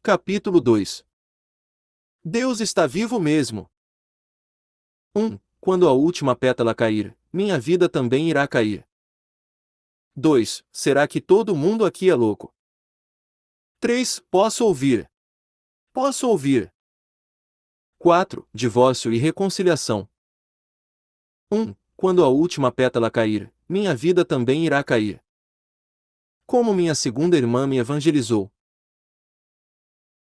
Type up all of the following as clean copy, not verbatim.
Capítulo 2. Deus está vivo mesmo. 1. Quando a última pétala cair, minha vida também irá cair. 2. Será que todo mundo aqui é louco? 3. Posso ouvir. Posso ouvir. 4. Divórcio e reconciliação. 1. Quando a última pétala cair, minha vida também irá cair. Como minha segunda irmã me evangelizou.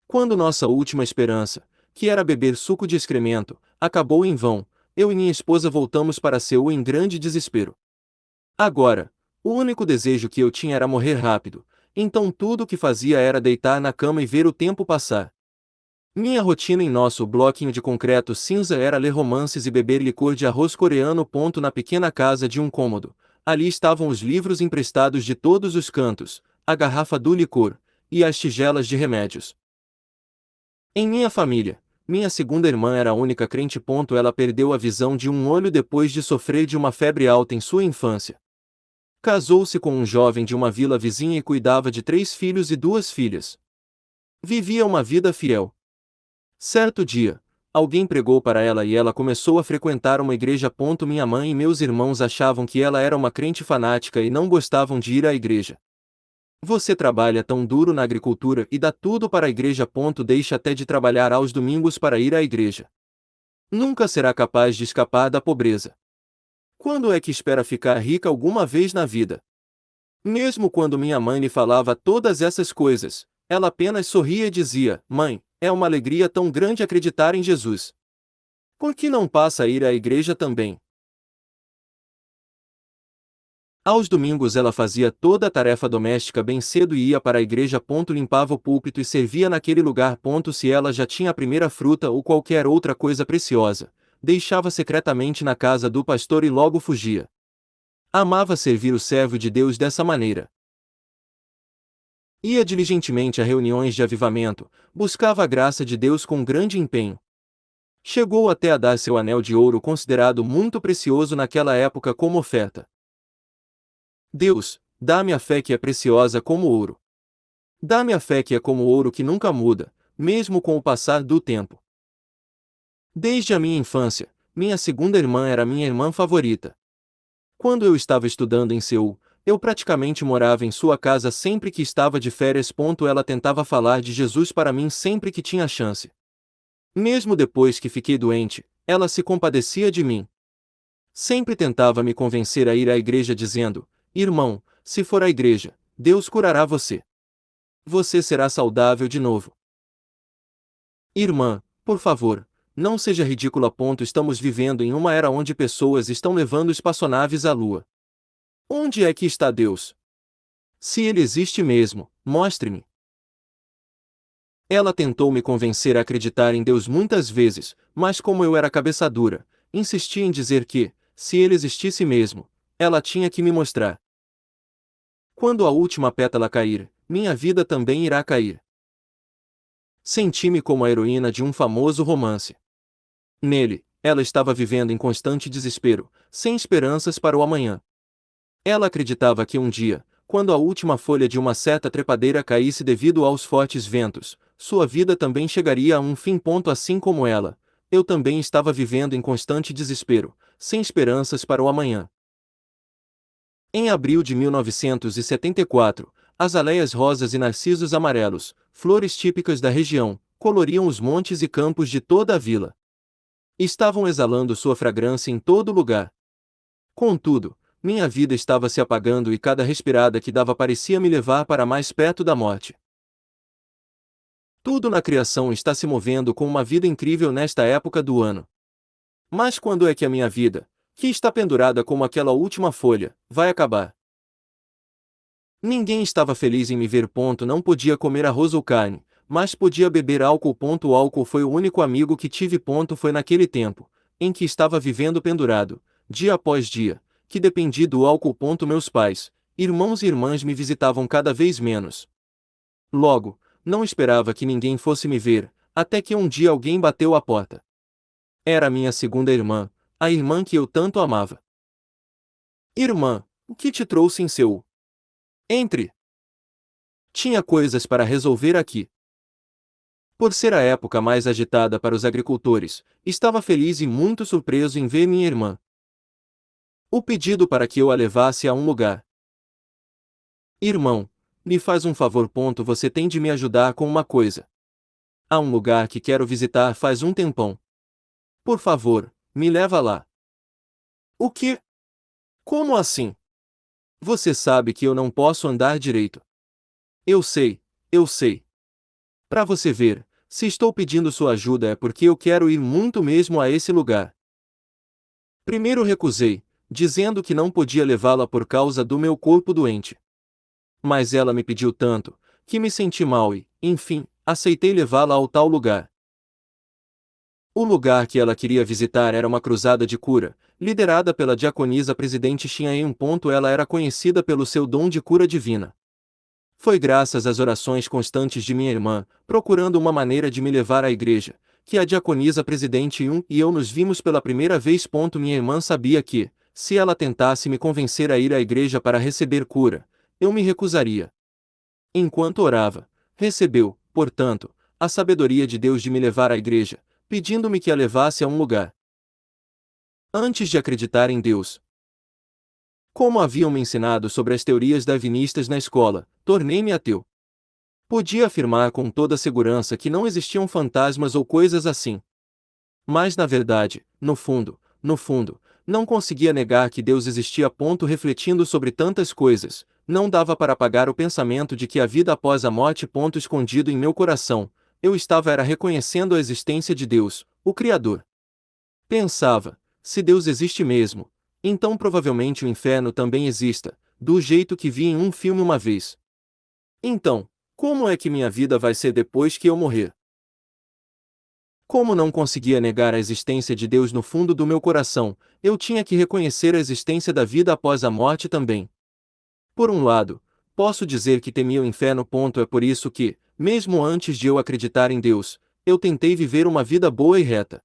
Quando nossa última esperança, que era beber suco de excremento, acabou em vão, eu e minha esposa voltamos para Seul em grande desespero. Agora, o único desejo que eu tinha era morrer rápido, então tudo o que fazia era deitar na cama e ver o tempo passar. Minha rotina em nosso bloquinho de concreto cinza era ler romances e beber licor de arroz coreano. Na pequena casa de um cômodo. Ali estavam os livros emprestados de todos os cantos, a garrafa do licor, e as tigelas de remédios. Em minha família, minha segunda irmã era a única crente. Ela perdeu a visão de um olho depois de sofrer de uma febre alta em sua infância. Casou-se com um jovem de uma vila vizinha e cuidava de 3 filhos e 2 filhas. Vivia uma vida fiel. Certo dia, alguém pregou para ela e ela começou a frequentar uma igreja. Minha mãe e meus irmãos achavam que ela era uma crente fanática e não gostavam de ir à igreja. Você trabalha tão duro na agricultura e dá tudo para a igreja. Deixa até de trabalhar aos domingos para ir à igreja. Nunca será capaz de escapar da pobreza. Quando é que espera ficar rica alguma vez na vida? Mesmo quando minha mãe lhe falava todas essas coisas, ela apenas sorria e dizia: Mãe, é uma alegria tão grande acreditar em Jesus. Por que não passa a ir à igreja também? Aos domingos ela fazia toda a tarefa doméstica bem cedo e ia para a igreja. Limpava o púlpito e servia naquele lugar. Se ela já tinha a primeira fruta ou qualquer outra coisa preciosa, deixava secretamente na casa do pastor e logo fugia. Amava servir o servo de Deus dessa maneira. Ia diligentemente a reuniões de avivamento, buscava a graça de Deus com grande empenho. Chegou até a dar seu anel de ouro, considerado muito precioso naquela época, como oferta. Deus, dá-me a fé que é preciosa como ouro. Dá-me a fé que é como ouro que nunca muda, mesmo com o passar do tempo. Desde a minha infância, minha segunda irmã era minha irmã favorita. Quando eu estava estudando em Seul, eu praticamente morava em sua casa sempre que estava de férias. Ela tentava falar de Jesus para mim sempre que tinha chance. Mesmo depois que fiquei doente, ela se compadecia de mim. Sempre tentava me convencer a ir à igreja dizendo: Irmão, se for à igreja, Deus curará você. Você será saudável de novo. Irmã, por favor, não seja ridícula. Estamos vivendo em uma era onde pessoas estão levando espaçonaves à lua. Onde é que está Deus? Se ele existe mesmo, mostre-me. Ela tentou me convencer a acreditar em Deus muitas vezes, mas como eu era cabeça dura, insistia em dizer que, se ele existisse mesmo, ela tinha que me mostrar. Quando a última pétala cair, minha vida também irá cair. Senti-me como a heroína de um famoso romance. Nele, ela estava vivendo em constante desespero, sem esperanças para o amanhã. Ela acreditava que um dia, quando a última folha de uma certa trepadeira caísse devido aos fortes ventos, sua vida também chegaria a um fim. Assim como ela, eu também estava vivendo em constante desespero, sem esperanças para o amanhã. Em abril de 1974, azaleias rosas e narcisos amarelos, flores típicas da região, coloriam os montes e campos de toda a vila. Estavam exalando sua fragrância em todo lugar. Contudo, minha vida estava se apagando e cada respirada que dava parecia me levar para mais perto da morte. Tudo na criação está se movendo com uma vida incrível nesta época do ano. Mas quando é que a minha vida, que está pendurada como aquela última folha, vai acabar? Ninguém estava feliz em me ver. Não podia comer arroz ou carne, mas podia beber álcool. O álcool foi o único amigo que tive. Foi naquele tempo, em que estava vivendo pendurado, dia após dia, que dependi do álcool. Meus pais, irmãos e irmãs me visitavam cada vez menos. Logo, não esperava que ninguém fosse me ver, até que um dia alguém bateu à porta. Era minha segunda irmã, a irmã que eu tanto amava. Irmã, o que te trouxe em Seul? Entre. Tinha coisas para resolver aqui. Por ser a época mais agitada para os agricultores, estava feliz e muito surpreso em ver minha irmã. O pedido para que eu a levasse a um lugar. Irmão, me faz um favor. Você tem de me ajudar com uma coisa. Há um lugar que quero visitar faz um tempão. Por favor, me leva lá. O quê? Como assim? Você sabe que eu não posso andar direito. Eu sei, eu sei. Para você ver, se estou pedindo sua ajuda é porque eu quero ir muito mesmo a esse lugar. Primeiro recusei, dizendo que não podia levá-la por causa do meu corpo doente. Mas ela me pediu tanto, que me senti mal e, enfim, aceitei levá-la ao tal lugar. O lugar que ela queria visitar era uma cruzada de cura, liderada pela diaconisa Presidente Shinhae. Ela era conhecida pelo seu dom de cura divina. Foi graças às orações constantes de minha irmã, procurando uma maneira de me levar à igreja, que a diaconisa Presidente e eu nos vimos pela primeira vez. Minha irmã sabia que, se ela tentasse me convencer a ir à igreja para receber cura, eu me recusaria. Enquanto orava, recebeu, portanto, a sabedoria de Deus de me levar à igreja, pedindo-me que a levasse a um lugar. Antes de acreditar em Deus, como haviam me ensinado sobre as teorias darwinistas na escola, tornei-me ateu. Podia afirmar com toda segurança que não existiam fantasmas ou coisas assim. Mas na verdade, no fundo, não conseguia negar que Deus existia. Refletindo sobre tantas coisas, não dava para apagar o pensamento de que a vida após a morte. Escondido em meu coração, eu estava reconhecendo a existência de Deus, o Criador. Pensava, se Deus existe mesmo, então provavelmente o inferno também exista, do jeito que vi em um filme uma vez. Então, como é que minha vida vai ser depois que eu morrer? Como não conseguia negar a existência de Deus no fundo do meu coração, eu tinha que reconhecer a existência da vida após a morte também. Por um lado, posso dizer que temia o inferno. É por isso que, mesmo antes de eu acreditar em Deus, eu tentei viver uma vida boa e reta.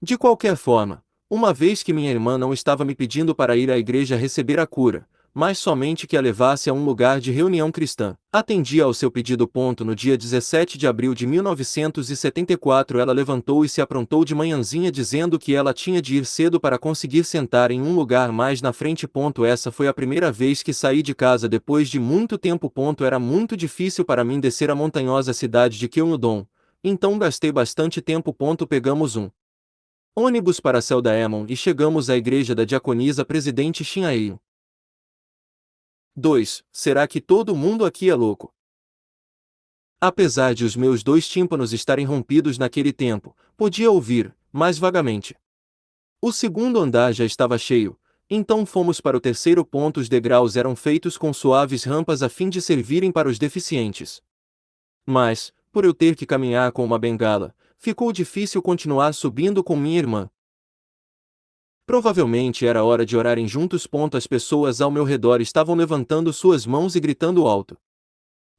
De qualquer forma, uma vez que minha irmã não estava me pedindo para ir à igreja receber a cura, mas somente que a levasse a um lugar de reunião cristã, atendi ao seu pedido. No dia 17 de abril de 1974 ela levantou e se aprontou de manhãzinha dizendo que ela tinha de ir cedo para conseguir sentar em um lugar mais na frente. Essa foi a primeira vez que saí de casa depois de muito tempo. Era muito difícil para mim descer a montanhosa cidade de Gyeongudong, então gastei bastante tempo. Pegamos um ônibus para Seldaemon e chegamos à igreja da diaconisa Presidente Shinhae. 2. Será que todo mundo aqui é louco? Apesar de os meus dois tímpanos estarem rompidos naquele tempo, podia ouvir, mais vagamente. O segundo andar já estava cheio, então fomos para o terceiro. Os degraus eram feitos com suaves rampas a fim de servirem para os deficientes. Mas, por eu ter que caminhar com uma bengala, ficou difícil continuar subindo com minha irmã. Provavelmente era hora de orarem juntos. As pessoas ao meu redor estavam levantando suas mãos e gritando alto.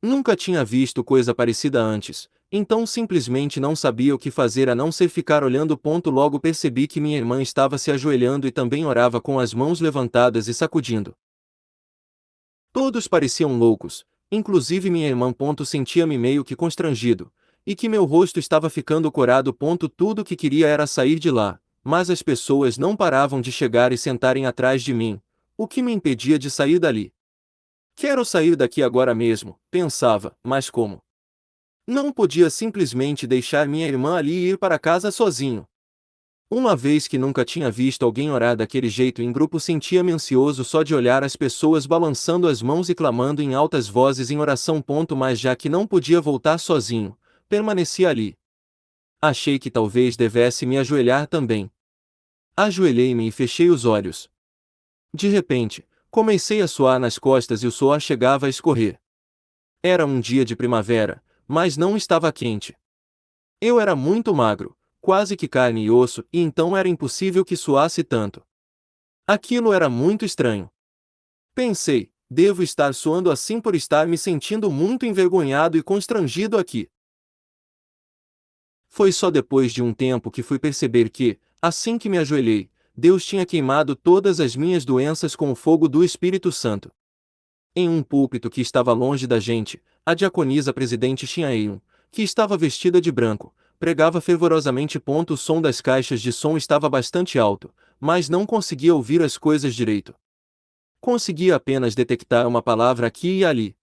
Nunca tinha visto coisa parecida antes, então simplesmente não sabia o que fazer a não ser ficar olhando. Logo percebi que minha irmã estava se ajoelhando e também orava com as mãos levantadas e sacudindo. Todos pareciam loucos, inclusive minha irmã. Sentia-me meio que constrangido, e que meu rosto estava ficando corado. Tudo que queria era sair de lá, mas as pessoas não paravam de chegar e sentarem atrás de mim, o que me impedia de sair dali. Quero sair daqui agora mesmo, pensava, mas como? Não podia simplesmente deixar minha irmã ali e ir para casa sozinho. Uma vez que nunca tinha visto alguém orar daquele jeito em grupo, sentia-me ansioso só de olhar as pessoas balançando as mãos e clamando em altas vozes em oração. Mas já que não podia voltar sozinho, permaneci ali. Achei que talvez devesse me ajoelhar também. Ajoelhei-me e fechei os olhos. De repente, comecei a suar nas costas e o suor chegava a escorrer. Era um dia de primavera, mas não estava quente. Eu era muito magro, quase que carne e osso, e então era impossível que suasse tanto. Aquilo era muito estranho. Pensei, devo estar suando assim por estar me sentindo muito envergonhado e constrangido aqui. Foi só depois de um tempo que fui perceber que, assim que me ajoelhei, Deus tinha queimado todas as minhas doenças com o fogo do Espírito Santo. Em um púlpito que estava longe da gente, a diaconisa Presidente Shinhae que estava vestida de branco, pregava fervorosamente. O som das caixas de som estava bastante alto, mas não conseguia ouvir as coisas direito. Conseguia apenas detectar uma palavra aqui e ali.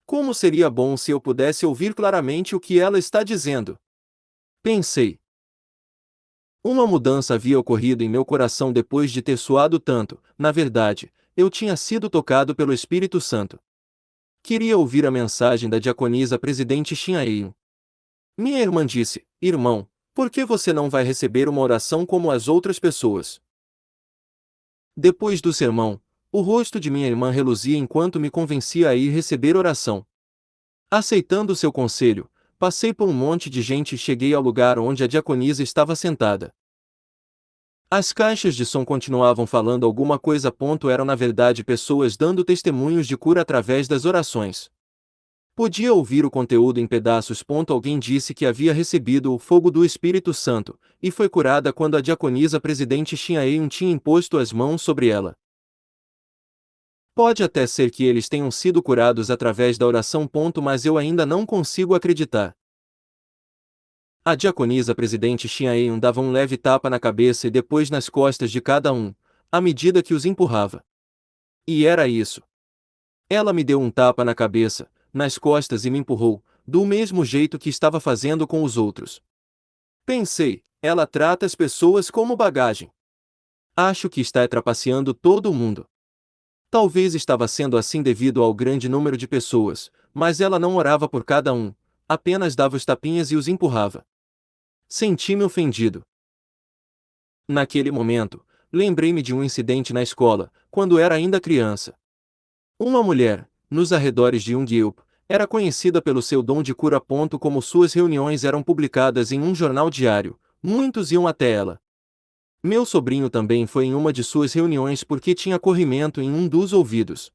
Como seria bom se eu pudesse ouvir claramente o que ela está dizendo? Pensei. Uma mudança havia ocorrido em meu coração depois de ter suado tanto. Na verdade, eu tinha sido tocado pelo Espírito Santo. Queria ouvir a mensagem da diaconisa presidente Shinhaein. Minha irmã disse: Irmão, por que você não vai receber uma oração como as outras pessoas? Depois do sermão, o rosto de minha irmã reluzia enquanto me convencia a ir receber oração. Aceitando seu conselho, passei por um monte de gente e cheguei ao lugar onde a diaconisa estava sentada. As caixas de som continuavam falando alguma coisa. Eram na verdade pessoas dando testemunhos de cura através das orações. Podia ouvir o conteúdo em pedaços. Alguém disse que havia recebido o fogo do Espírito Santo, e foi curada quando a diaconisa presidente Shinhaein tinha imposto as mãos sobre ela. Pode até ser que eles tenham sido curados através da oração. Mas eu ainda não consigo acreditar. A diaconisa presidente Shinhaein dava um leve tapa na cabeça e depois nas costas de cada um, à medida que os empurrava. E era isso. Ela me deu um tapa na cabeça, nas costas e me empurrou, do mesmo jeito que estava fazendo com os outros. Pensei, ela trata as pessoas como bagagem. Acho que está trapaceando todo mundo. Talvez estava sendo assim devido ao grande número de pessoas, mas ela não orava por cada um, apenas dava os tapinhas e os empurrava. Senti-me ofendido. Naquele momento, lembrei-me de um incidente na escola, quando era ainda criança. Uma mulher, nos arredores de Yonggyeop, era conhecida pelo seu dom de cura. Como suas reuniões eram publicadas em um jornal diário, muitos iam até ela. Meu sobrinho também foi em uma de suas reuniões porque tinha corrimento em um dos ouvidos.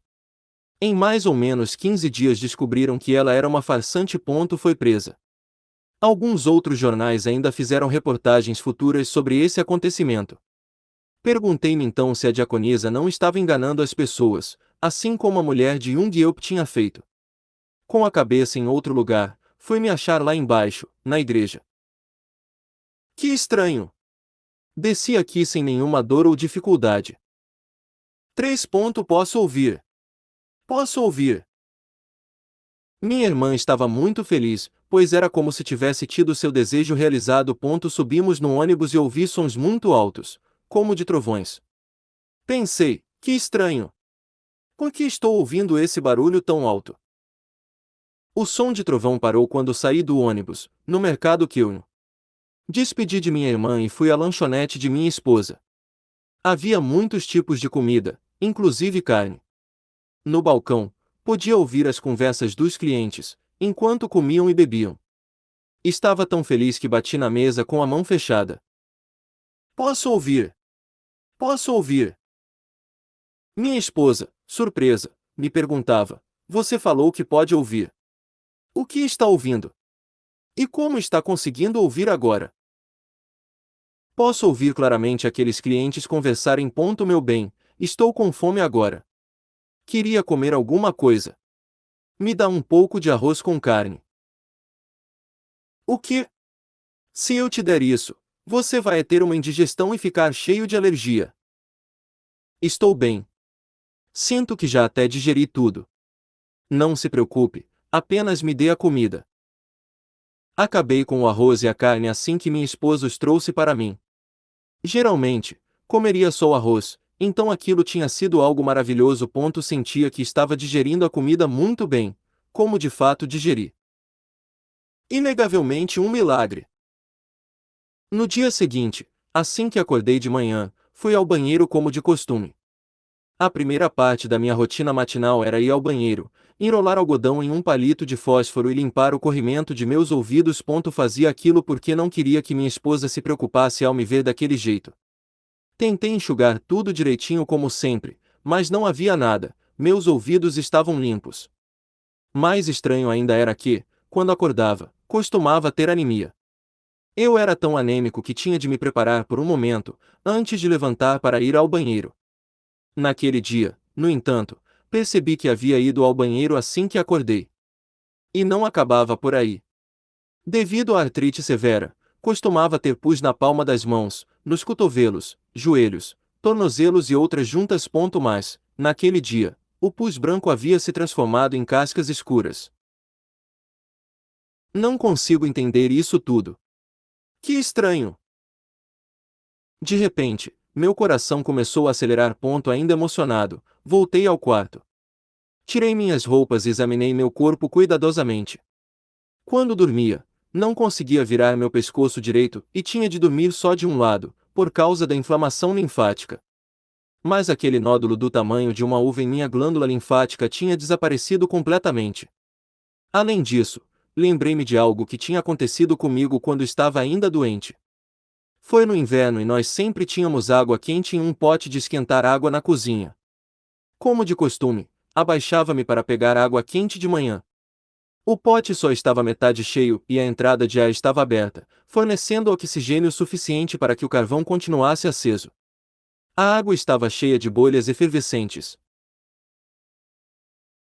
Em mais ou menos 15 dias descobriram que ela era uma farsante. Foi presa. Alguns outros jornais ainda fizeram reportagens futuras sobre esse acontecimento. Perguntei-me então se a diaconisa não estava enganando as pessoas, assim como a mulher de Yonggyeop tinha feito. Com a cabeça em outro lugar, fui me achar lá embaixo, na igreja. Que estranho! Desci aqui sem nenhuma dor ou dificuldade. 3. Posso ouvir. Posso ouvir. Minha irmã estava muito feliz, pois era como se tivesse tido seu desejo realizado. Subimos no ônibus e ouvi sons muito altos, como de trovões. Pensei, que estranho! Por que estou ouvindo esse barulho tão alto? O som de trovão parou quando saí do ônibus, no mercado Kyun. Despedi de minha irmã e fui à lanchonete de minha esposa. Havia muitos tipos de comida, inclusive carne. No balcão, podia ouvir as conversas dos clientes, enquanto comiam e bebiam. Estava tão feliz que bati na mesa com a mão fechada. Posso ouvir? Posso ouvir? Minha esposa, surpresa, me perguntava: Você falou que pode ouvir. O que está ouvindo? E como está conseguindo ouvir agora? Posso ouvir claramente aqueles clientes conversarem. Meu bem, estou com fome agora. Queria comer alguma coisa. Me dá um pouco de arroz com carne. O quê? Se eu te der isso, você vai ter uma indigestão e ficar cheio de alergia. Estou bem. Sinto que já até digeri tudo. Não se preocupe, apenas me dê a comida. Acabei com o arroz e a carne assim que minha esposa os trouxe para mim. Geralmente, comeria só o arroz, então aquilo tinha sido algo maravilhoso. Sentia que estava digerindo a comida muito bem, como de fato digeri. Inegavelmente um milagre. No dia seguinte, assim que acordei de manhã, fui ao banheiro como de costume. A primeira parte da minha rotina matinal era ir ao banheiro, enrolar algodão em um palito de fósforo e limpar o corrimento de meus ouvidos. Fazia aquilo porque não queria que minha esposa se preocupasse ao me ver daquele jeito. Tentei enxugar tudo direitinho como sempre, mas não havia nada, meus ouvidos estavam limpos. Mais estranho ainda era que, quando acordava, costumava ter anemia. Eu era tão anêmico que tinha de me preparar por um momento, antes de levantar para ir ao banheiro. Naquele dia, no entanto, percebi que havia ido ao banheiro assim que acordei. E não acabava por aí. Devido à artrite severa, costumava ter pus na palma das mãos, nos cotovelos, joelhos, tornozelos e outras juntas. Mas, naquele dia, o pus branco havia se transformado em cascas escuras. Não consigo entender isso tudo. Que estranho! De repente, meu coração começou a acelerar. Ainda emocionado, voltei ao quarto. Tirei minhas roupas e examinei meu corpo cuidadosamente. Quando dormia, não conseguia virar meu pescoço direito e tinha de dormir só de um lado, por causa da inflamação linfática. Mas aquele nódulo do tamanho de uma uva em minha glândula linfática tinha desaparecido completamente. Além disso, lembrei-me de algo que tinha acontecido comigo quando estava ainda doente. Foi no inverno e nós sempre tínhamos água quente em um pote de esquentar água na cozinha. Como de costume, abaixava-me para pegar água quente de manhã. O pote só estava metade cheio e a entrada de ar estava aberta, fornecendo oxigênio suficiente para que o carvão continuasse aceso. A água estava cheia de bolhas efervescentes.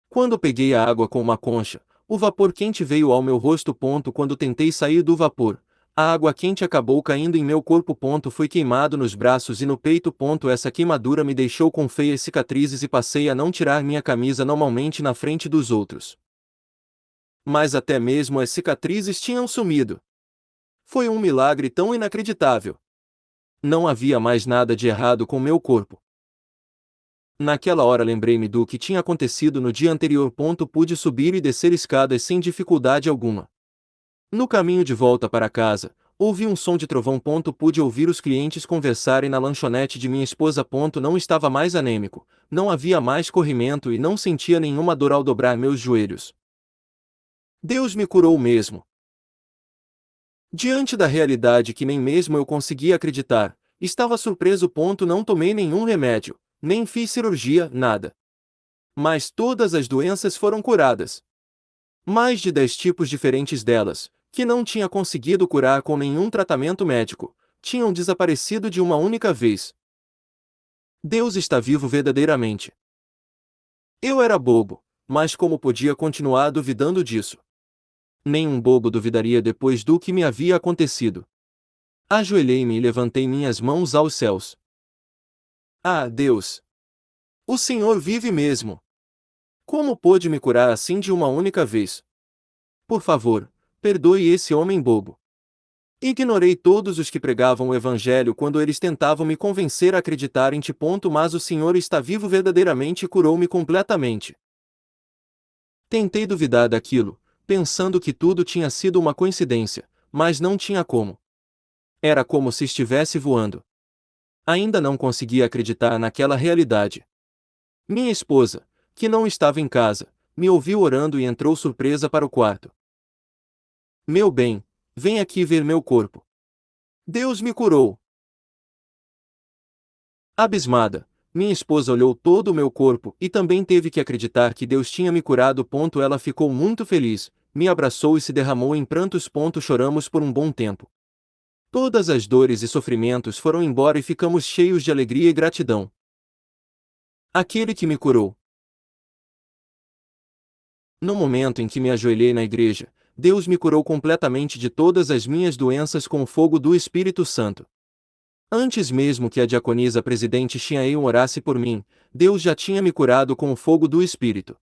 Quando peguei a água com uma concha, o vapor quente veio ao meu rosto. Quando tentei sair do vapor, a água quente acabou caindo em meu corpo. Fui queimado nos braços e no peito. Essa queimadura me deixou com feias cicatrizes e passei a não tirar minha camisa normalmente na frente dos outros. Mas até mesmo as cicatrizes tinham sumido. Foi um milagre tão inacreditável. Não havia mais nada de errado com meu corpo. Naquela hora lembrei-me do que tinha acontecido no dia anterior. Pude subir e descer escadas sem dificuldade alguma. No caminho de volta para casa, ouvi um som de trovão. Pude ouvir os clientes conversarem na lanchonete de minha esposa. Não estava mais anêmico, não havia mais corrimento e não sentia nenhuma dor ao dobrar meus joelhos. Deus me curou mesmo. Diante da realidade que nem mesmo eu conseguia acreditar, estava surpreso. Não tomei nenhum remédio, nem fiz cirurgia, nada. Mas todas as doenças foram curadas. Mais de 10 tipos diferentes delas, que não tinha conseguido curar com nenhum tratamento médico, tinham desaparecido de uma única vez. Deus está vivo verdadeiramente. Eu era bobo, mas como podia continuar duvidando disso? Nenhum bobo duvidaria depois do que me havia acontecido. Ajoelhei-me e levantei minhas mãos aos céus. Ah, Deus! O Senhor vive mesmo! Como pôde me curar assim de uma única vez? Por favor, perdoe esse homem bobo. Ignorei todos os que pregavam o Evangelho quando eles tentavam me convencer a acreditar em ti. Mas o Senhor está vivo verdadeiramente e curou-me completamente. Tentei duvidar daquilo, pensando que tudo tinha sido uma coincidência, mas não tinha como. Era como se estivesse voando. Ainda não conseguia acreditar naquela realidade. Minha esposa, que não estava em casa, me ouviu orando e entrou surpresa para o quarto. Meu bem, vem aqui ver meu corpo. Deus me curou. Abismada, minha esposa olhou todo o meu corpo e também teve que acreditar que Deus tinha me curado. Ela ficou muito feliz, me abraçou e se derramou em prantos. Choramos por um bom tempo. Todas as dores e sofrimentos foram embora e ficamos cheios de alegria e gratidão. Aquele que me curou. No momento em que me ajoelhei na igreja, Deus me curou completamente de todas as minhas doenças com o fogo do Espírito Santo. Antes mesmo que a diaconisa presidente Xiaen orasse por mim, Deus já tinha me curado com o fogo do Espírito.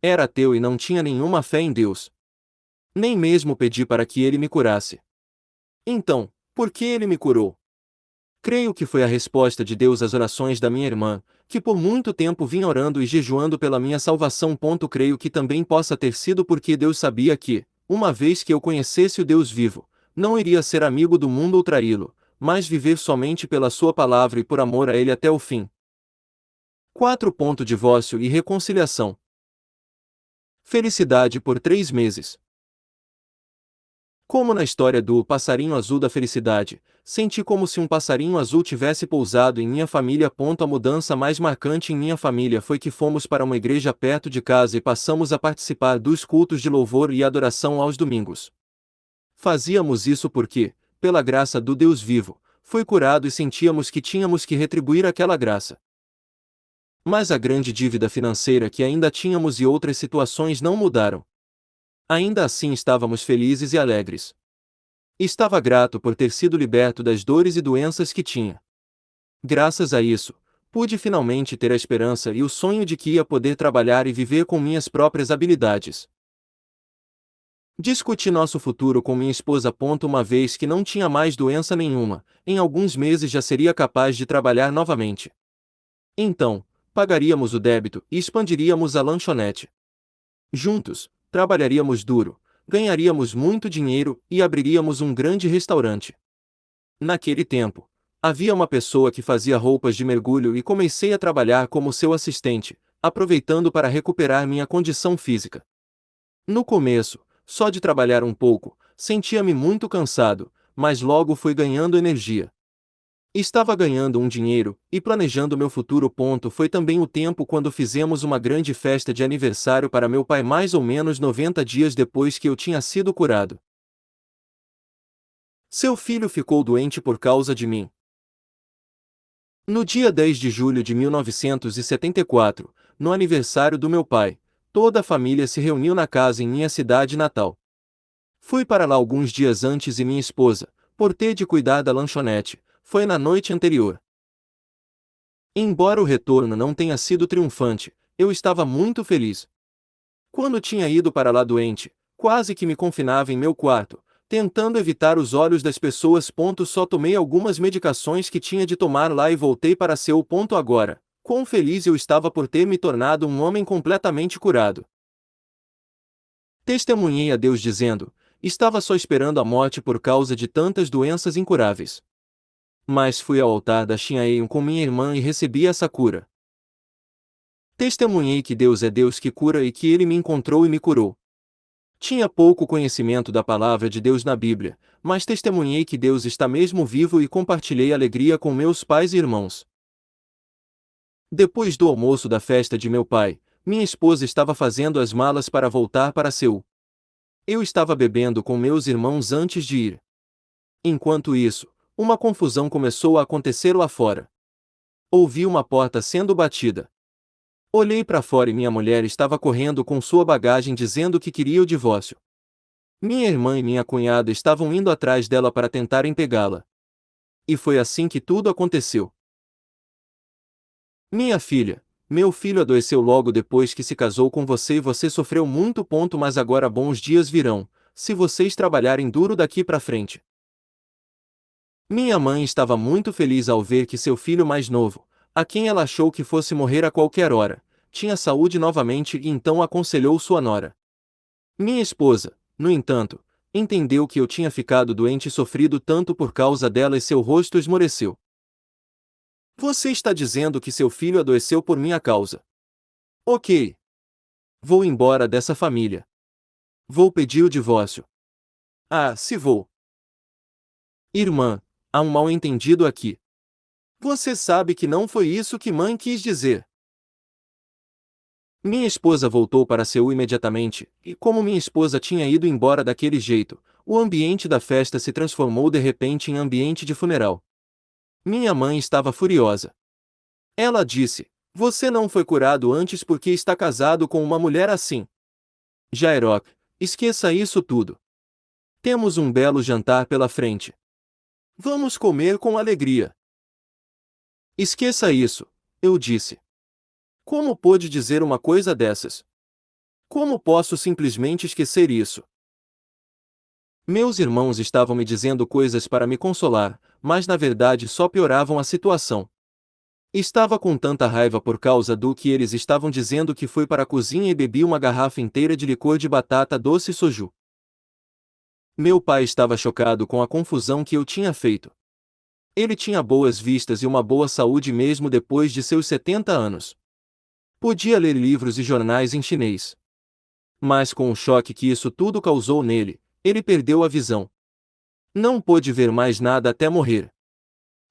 Era ateu e não tinha nenhuma fé em Deus. Nem mesmo pedi para que ele me curasse. Então, por que ele me curou? Creio que foi a resposta de Deus às orações da minha irmã, que por muito tempo vinha orando e jejuando pela minha salvação. Creio que também possa ter sido porque Deus sabia que, uma vez que eu conhecesse o Deus vivo, não iria ser amigo do mundo ou traí-lo, mas viver somente pela sua palavra e por amor a ele até o fim. 4. Divórcio e reconciliação. Felicidade por 3 meses. Como na história do passarinho azul da felicidade, senti como se um passarinho azul tivesse pousado em minha família. A mudança mais marcante em minha família foi que fomos para uma igreja perto de casa e passamos a participar dos cultos de louvor e adoração aos domingos. Fazíamos isso porque, pela graça do Deus vivo, foi curado e sentíamos que tínhamos que retribuir aquela graça. Mas a grande dívida financeira que ainda tínhamos e outras situações não mudaram. Ainda assim estávamos felizes e alegres. Estava grato por ter sido liberto das dores e doenças que tinha. Graças a isso, pude finalmente ter a esperança e o sonho de que ia poder trabalhar e viver com minhas próprias habilidades. Discuti nosso futuro com minha esposa. Uma vez que não tinha mais doença nenhuma, em alguns meses já seria capaz de trabalhar novamente. Então, pagaríamos o débito e expandiríamos a lanchonete. Juntos, trabalharíamos duro, ganharíamos muito dinheiro e abriríamos um grande restaurante. Naquele tempo, havia uma pessoa que fazia roupas de mergulho e comecei a trabalhar como seu assistente, aproveitando para recuperar minha condição física. No começo, só de trabalhar um pouco, sentia-me muito cansado, mas logo fui ganhando energia. Estava ganhando um dinheiro e planejando meu futuro. Foi também o tempo quando fizemos uma grande festa de aniversário para meu pai mais ou menos 90 dias depois que eu tinha sido curado. Seu filho ficou doente por causa de mim. No dia 10 de julho de 1974, no aniversário do meu pai, toda a família se reuniu na casa em minha cidade natal. Fui para lá alguns dias antes e minha esposa, por ter de cuidar da lanchonete, foi na noite anterior. Embora o retorno não tenha sido triunfante, eu estava muito feliz. Quando tinha ido para lá doente, quase que me confinava em meu quarto, tentando evitar os olhos das pessoas. Só tomei algumas medicações que tinha de tomar lá e voltei para ser o ponto agora. Quão feliz eu estava por ter me tornado um homem completamente curado. Testemunhei a Deus dizendo: estava só esperando a morte por causa de tantas doenças incuráveis. Mas fui ao altar da Shinhaeun com minha irmã e recebi essa cura. Testemunhei que Deus é Deus que cura e que Ele me encontrou e me curou. Tinha pouco conhecimento da palavra de Deus na Bíblia, mas testemunhei que Deus está mesmo vivo e compartilhei alegria com meus pais e irmãos. Depois do almoço da festa de meu pai, minha esposa estava fazendo as malas para voltar para Seul. Eu estava bebendo com meus irmãos antes de ir. Enquanto isso, uma confusão começou a acontecer lá fora. Ouvi uma porta sendo batida. Olhei para fora e minha mulher estava correndo com sua bagagem dizendo que queria o divórcio. Minha irmã e minha cunhada estavam indo atrás dela para tentarem pegá-la. E foi assim que tudo aconteceu. Minha filha, meu filho adoeceu logo depois que se casou com você e você sofreu muito. Mas agora bons dias virão, se vocês trabalharem duro daqui para frente. Minha mãe estava muito feliz ao ver que seu filho mais novo, a quem ela achou que fosse morrer a qualquer hora, tinha saúde novamente e então aconselhou sua nora. Minha esposa, no entanto, entendeu que eu tinha ficado doente e sofrido tanto por causa dela e seu rosto esmoreceu. Você está dizendo que seu filho adoeceu por minha causa. Ok. Vou embora dessa família. Vou pedir o divórcio. Ah, se vou. Irmã, há um mal-entendido aqui. Você sabe que não foi isso que mãe quis dizer. Minha esposa voltou para Seul imediatamente, e como minha esposa tinha ido embora daquele jeito, o ambiente da festa se transformou de repente em ambiente de funeral. Minha mãe estava furiosa. Ela disse: você não foi curado antes porque está casado com uma mulher assim. Jairok, esqueça isso tudo. Temos um belo jantar pela frente. Vamos comer com alegria. Esqueça isso, eu disse. Como pôde dizer uma coisa dessas? Como posso simplesmente esquecer isso? Meus irmãos estavam me dizendo coisas para me consolar, mas na verdade só pioravam a situação. Estava com tanta raiva por causa do que eles estavam dizendo que fui para a cozinha e bebi uma garrafa inteira de licor de batata doce e soju. Meu pai estava chocado com a confusão que eu tinha feito. Ele tinha boas vistas e uma boa saúde mesmo depois de seus 70 anos. Podia ler livros e jornais em chinês. Mas com o choque que isso tudo causou nele, ele perdeu a visão. Não pôde ver mais nada até morrer.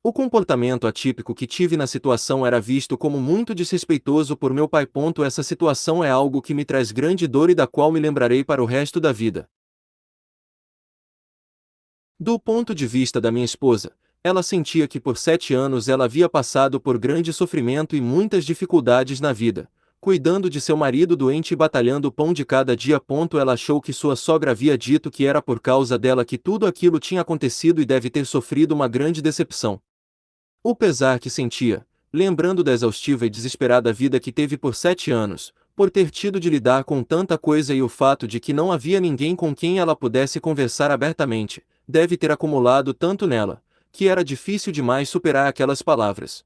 O comportamento atípico que tive na situação era visto como muito desrespeitoso por meu pai. Essa situação é algo que me traz grande dor e da qual me lembrarei para o resto da vida. Do ponto de vista da minha esposa, ela sentia que por 7 anos ela havia passado por grande sofrimento e muitas dificuldades na vida, cuidando de seu marido doente e batalhando o pão de cada dia. Ela achou que sua sogra havia dito que era por causa dela que tudo aquilo tinha acontecido e deve ter sofrido uma grande decepção. O pesar que sentia, lembrando da exaustiva e desesperada vida que teve por 7 anos, por ter tido de lidar com tanta coisa e o fato de que não havia ninguém com quem ela pudesse conversar abertamente, deve ter acumulado tanto nela, que era difícil demais superar aquelas palavras.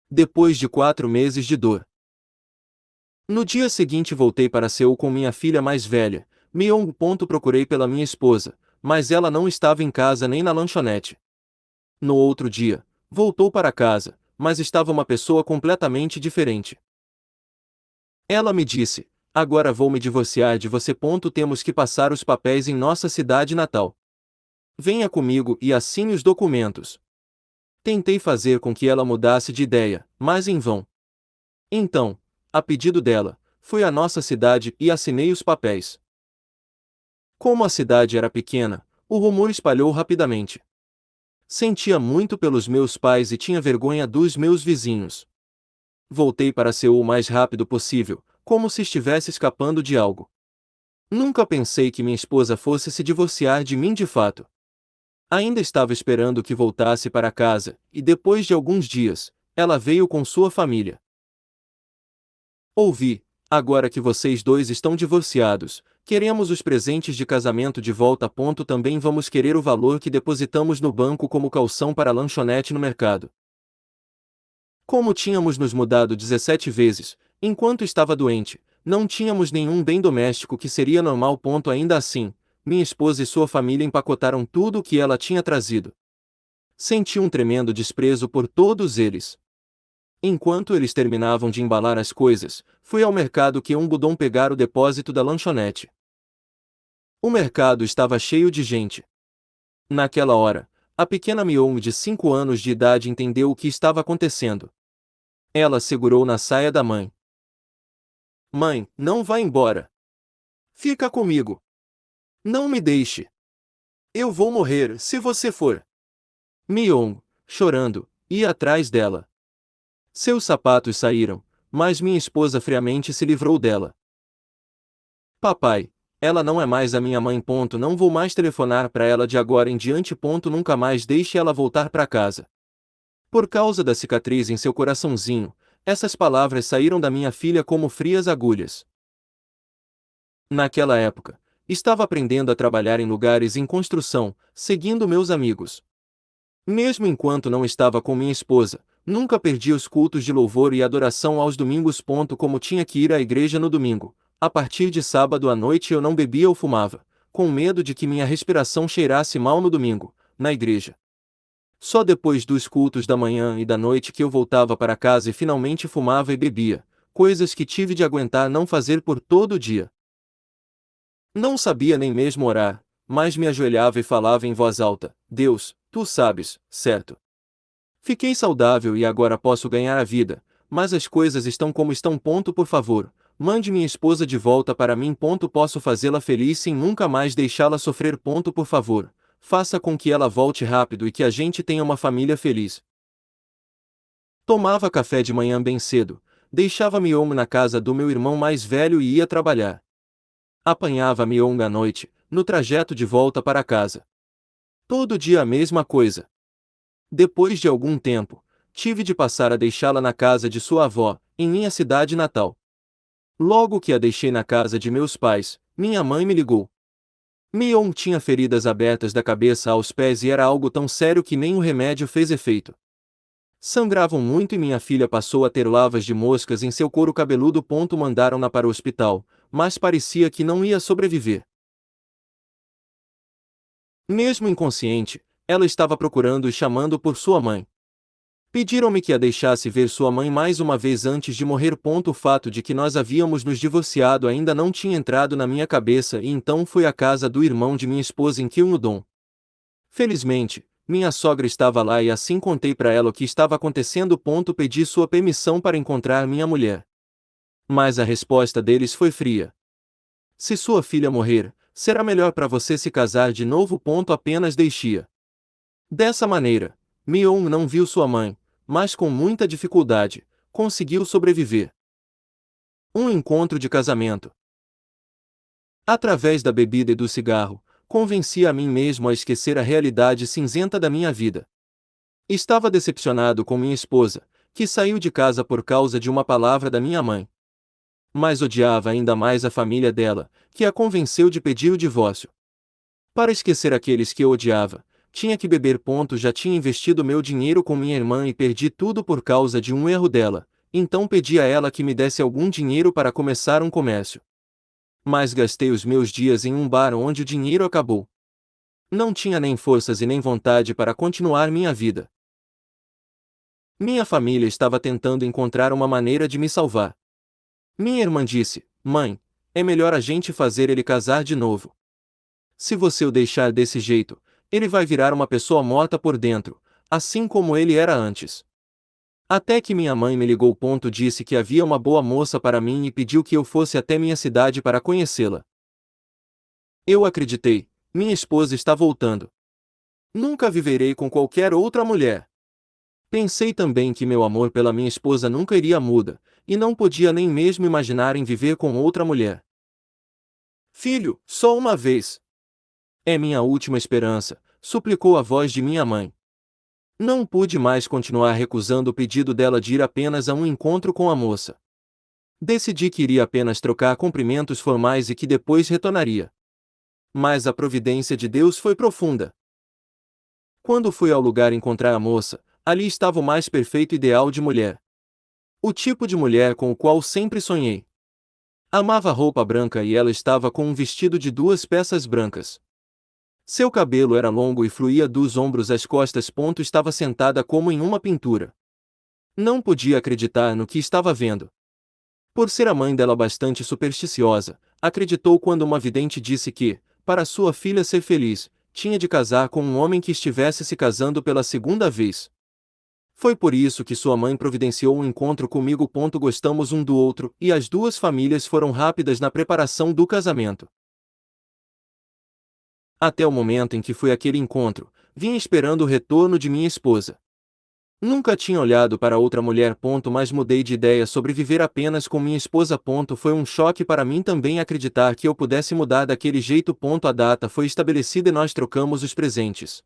Depois de 4 meses de dor. No dia seguinte voltei para Seul com minha filha mais velha, Myung. Procurei pela minha esposa, mas ela não estava em casa nem na lanchonete. No outro dia, voltou para casa, mas estava uma pessoa completamente diferente. Ela me disse: agora vou me divorciar de você. Temos que passar os papéis em nossa cidade natal. Venha comigo e assine os documentos. Tentei fazer com que ela mudasse de ideia, mas em vão. Então, a pedido dela, fui à nossa cidade e assinei os papéis. Como a cidade era pequena, o rumor espalhou rapidamente. Sentia muito pelos meus pais e tinha vergonha dos meus vizinhos. Voltei para Seul o mais rápido possível, como se estivesse escapando de algo. Nunca pensei que minha esposa fosse se divorciar de mim de fato. Ainda estava esperando que voltasse para casa, e depois de alguns dias, ela veio com sua família. Ouvi: agora que vocês dois estão divorciados, queremos os presentes de casamento de volta. Também vamos querer o valor que depositamos no banco como caução para a lanchonete no mercado. Como tínhamos nos mudado 17 vezes, enquanto estava doente, não tínhamos nenhum bem doméstico que seria normal. Ainda assim, minha esposa e sua família empacotaram tudo o que ela tinha trazido. Senti um tremendo desprezo por todos eles. Enquanto eles terminavam de embalar as coisas, fui ao mercado Gyeongbudong pegar o depósito da lanchonete. O mercado estava cheio de gente. Naquela hora, a pequena Myung de 5 anos de idade entendeu o que estava acontecendo. Ela segurou na saia da mãe. Mãe, não vá embora. Fica comigo. Não me deixe. Eu vou morrer se você for. Myung, chorando, ia atrás dela. Seus sapatos saíram, mas minha esposa friamente se livrou dela. Papai, ela não é mais a minha mãe. Não vou mais telefonar para ela de agora em diante. Nunca mais deixe ela voltar para casa. Por causa da cicatriz em seu coraçãozinho, essas palavras saíram da minha filha como frias agulhas. Naquela época, estava aprendendo a trabalhar em lugares em construção, seguindo meus amigos. Mesmo enquanto não estava com minha esposa, nunca perdi os cultos de louvor e adoração aos domingos. Como tinha que ir à igreja no domingo, a partir de sábado à noite eu não bebia ou fumava, com medo de que minha respiração cheirasse mal no domingo, na igreja. Só depois dos cultos da manhã e da noite que eu voltava para casa e finalmente fumava e bebia, coisas que tive de aguentar não fazer por todo o dia. Não sabia nem mesmo orar, mas me ajoelhava e falava em voz alta: Deus, tu sabes, certo? Fiquei saudável e agora posso ganhar a vida, mas as coisas estão como estão. Por favor, mande minha esposa de volta para mim. Posso fazê-la feliz sem nunca mais deixá-la sofrer. Por favor, faça com que ela volte rápido e que a gente tenha uma família feliz. Tomava café de manhã bem cedo, deixava Myung na casa do meu irmão mais velho e ia trabalhar. Apanhava Myung à noite, no trajeto de volta para casa. Todo dia a mesma coisa. Depois de algum tempo, tive de passar a deixá-la na casa de sua avó, em minha cidade natal. Logo que a deixei na casa de meus pais, minha mãe me ligou. Myung tinha feridas abertas da cabeça aos pés e era algo tão sério que nem o remédio fez efeito. Sangravam muito e minha filha passou a ter lavas de moscas em seu couro cabeludo. Mandaram-na para o hospital, mas parecia que não ia sobreviver. Mesmo inconsciente, ela estava procurando e chamando por sua mãe. Pediram-me que a deixasse ver sua mãe mais uma vez antes de morrer. O fato de que nós havíamos nos divorciado ainda não tinha entrado na minha cabeça e então fui à casa do irmão de minha esposa em Gyeongbudong. Felizmente, minha sogra estava lá e assim contei para ela o que estava acontecendo. Pedi sua permissão para encontrar minha mulher. Mas a resposta deles foi fria. Se sua filha morrer, será melhor para você se casar de novo. Apenas deixe-a. Dessa maneira, Myung não viu sua mãe, mas com muita dificuldade, conseguiu sobreviver. Um encontro de casamento. Através da bebida e do cigarro, convenci a mim mesmo a esquecer a realidade cinzenta da minha vida. Estava decepcionado com minha esposa, que saiu de casa por causa de uma palavra da minha mãe. Mas odiava ainda mais a família dela, que a convenceu de pedir o divórcio. Para esquecer aqueles que eu odiava, tinha que beber. Já tinha investido meu dinheiro com minha irmã e perdi tudo por causa de um erro dela, então pedi a ela que me desse algum dinheiro para começar um comércio. Mas gastei os meus dias em um bar onde o dinheiro acabou. Não tinha nem forças e nem vontade para continuar minha vida. Minha família estava tentando encontrar uma maneira de me salvar. Minha irmã disse: "Mãe, é melhor a gente fazer ele casar de novo. Se você o deixar desse jeito, ele vai virar uma pessoa morta por dentro, assim como ele era antes." Até que minha mãe me ligou. Disse que havia uma boa moça para mim e pediu que eu fosse até minha cidade para conhecê-la. Eu acreditei, minha esposa está voltando. Nunca viverei com qualquer outra mulher. Pensei também que meu amor pela minha esposa nunca iria mudar, e não podia nem mesmo imaginar em viver com outra mulher. "Filho, só uma vez. É minha última esperança", suplicou a voz de minha mãe. Não pude mais continuar recusando o pedido dela de ir apenas a um encontro com a moça. Decidi que iria apenas trocar cumprimentos formais e que depois retornaria. Mas a providência de Deus foi profunda. Quando fui ao lugar encontrar a moça, ali estava o mais perfeito ideal de mulher. O tipo de mulher com o qual sempre sonhei. Amava roupa branca e ela estava com um vestido de 2 peças brancas. Seu cabelo era longo e fluía dos ombros às costas. Estava sentada como em uma pintura. Não podia acreditar no que estava vendo. Por ser a mãe dela bastante supersticiosa, acreditou quando uma vidente disse que, para sua filha ser feliz, tinha de casar com um homem que estivesse se casando pela segunda vez. Foi por isso que sua mãe providenciou um encontro comigo. Gostamos um do outro, e as duas famílias foram rápidas na preparação do casamento. Até o momento em que foi aquele encontro, vinha esperando o retorno de minha esposa. Nunca tinha olhado para outra mulher. Mas mudei de ideia sobre viver apenas com minha esposa. Foi um choque para mim também acreditar que eu pudesse mudar daquele jeito. A data foi estabelecida e nós trocamos os presentes.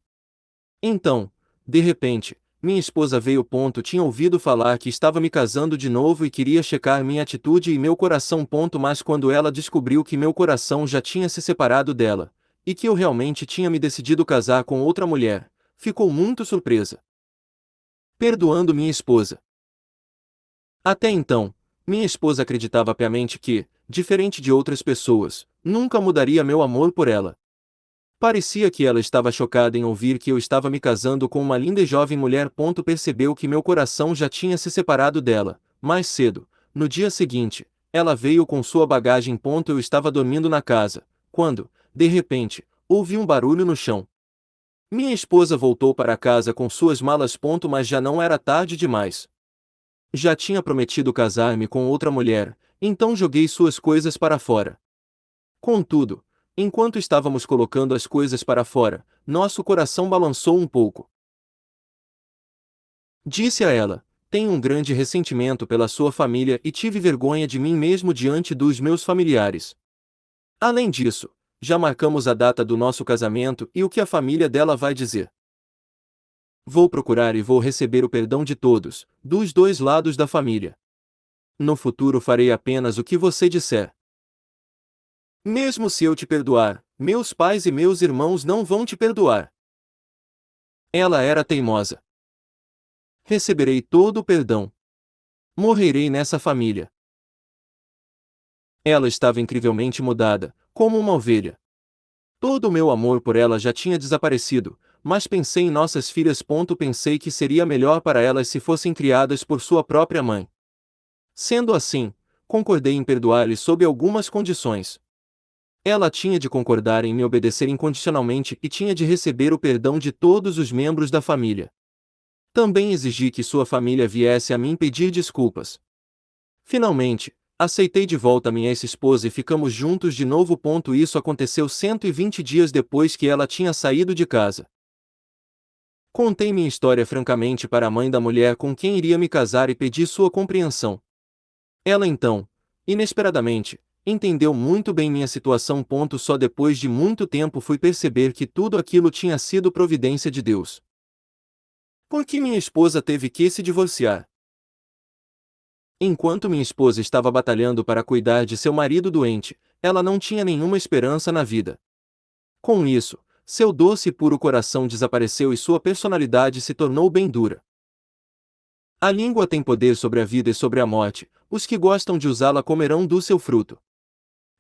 Então, de repente, minha esposa veio. Tinha ouvido falar que estava me casando de novo e queria checar minha atitude e meu coração. Mas quando ela descobriu que meu coração já tinha se separado dela, e que eu realmente tinha me decidido casar com outra mulher, ficou muito surpresa. Perdoando minha esposa. Até então, minha esposa acreditava piamente que, diferente de outras pessoas, nunca mudaria meu amor por ela. Parecia que ela estava chocada em ouvir que eu estava me casando com uma linda e jovem mulher. Percebeu que meu coração já tinha se separado dela. Mais cedo, no dia seguinte, ela veio com sua bagagem. Eu estava dormindo na casa, quando, de repente, ouvi um barulho no chão. Minha esposa voltou para casa com suas malas. Mas já não era tarde demais. Já tinha prometido casar-me com outra mulher, então joguei suas coisas para fora. Contudo, enquanto estávamos colocando as coisas para fora, nosso coração balançou um pouco. Disse a ela: "Tenho um grande ressentimento pela sua família e tive vergonha de mim mesmo diante dos meus familiares. Além disso, já marcamos a data do nosso casamento e o que a família dela vai dizer. Vou procurar e vou receber o perdão de todos, dos dois lados da família. No futuro farei apenas o que você disser. Mesmo se eu te perdoar, meus pais e meus irmãos não vão te perdoar." Ela era teimosa. "Receberei todo o perdão. Morrerei nessa família." Ela estava incrivelmente mudada, como uma ovelha. Todo o meu amor por ela já tinha desaparecido, mas pensei em nossas filhas. Pensei que seria melhor para elas se fossem criadas por sua própria mãe. Sendo assim, concordei em perdoar-lhe sob algumas condições. Ela tinha de concordar em me obedecer incondicionalmente e tinha de receber o perdão de todos os membros da família. Também exigi que sua família viesse a mim pedir desculpas. Finalmente, aceitei de volta minha ex-esposa e ficamos juntos de novo. Isso aconteceu 120 dias depois que ela tinha saído de casa. Contei minha história francamente para a mãe da mulher com quem iria me casar e pedi sua compreensão. Ela então, Inesperadamente, entendeu muito bem minha situação. Só depois de muito tempo fui perceber que tudo aquilo tinha sido providência de Deus. Por que minha esposa teve que se divorciar? Enquanto minha esposa estava batalhando para cuidar de seu marido doente, ela não tinha nenhuma esperança na vida. Com isso, seu doce e puro coração desapareceu e sua personalidade se tornou bem dura. A língua tem poder sobre a vida e sobre a morte, os que gostam de usá-la comerão do seu fruto.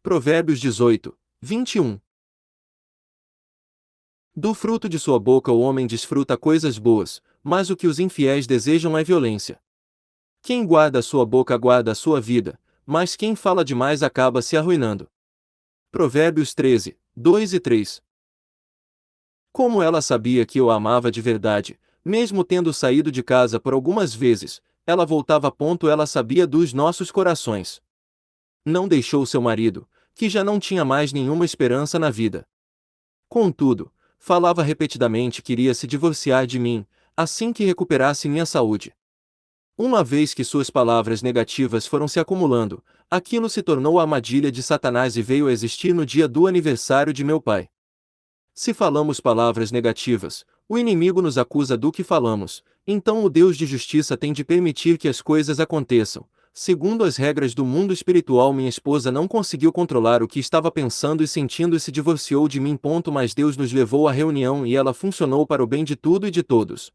Provérbios 18, 21. Do fruto de sua boca o homem desfruta coisas boas, mas o que os infiéis desejam é violência. Quem guarda a sua boca guarda a sua vida, mas quem fala demais acaba se arruinando. Provérbios 13, 2 e 3. Como ela sabia que eu a amava de verdade, mesmo tendo saído de casa por algumas vezes, ela voltava. Ela sabia dos nossos corações. Não deixou seu marido, que já não tinha mais nenhuma esperança na vida. Contudo, falava repetidamente que iria se divorciar de mim, assim que recuperasse minha saúde. Uma vez que suas palavras negativas foram se acumulando, aquilo se tornou a armadilha de Satanás e veio a existir no dia do aniversário de meu pai. Se falamos palavras negativas, o inimigo nos acusa do que falamos, então o Deus de justiça tem de permitir que as coisas aconteçam. Segundo as regras do mundo espiritual, minha esposa não conseguiu controlar o que estava pensando e sentindo e se divorciou de mim. Mas Deus nos levou à reunião e ela funcionou para o bem de tudo e de todos.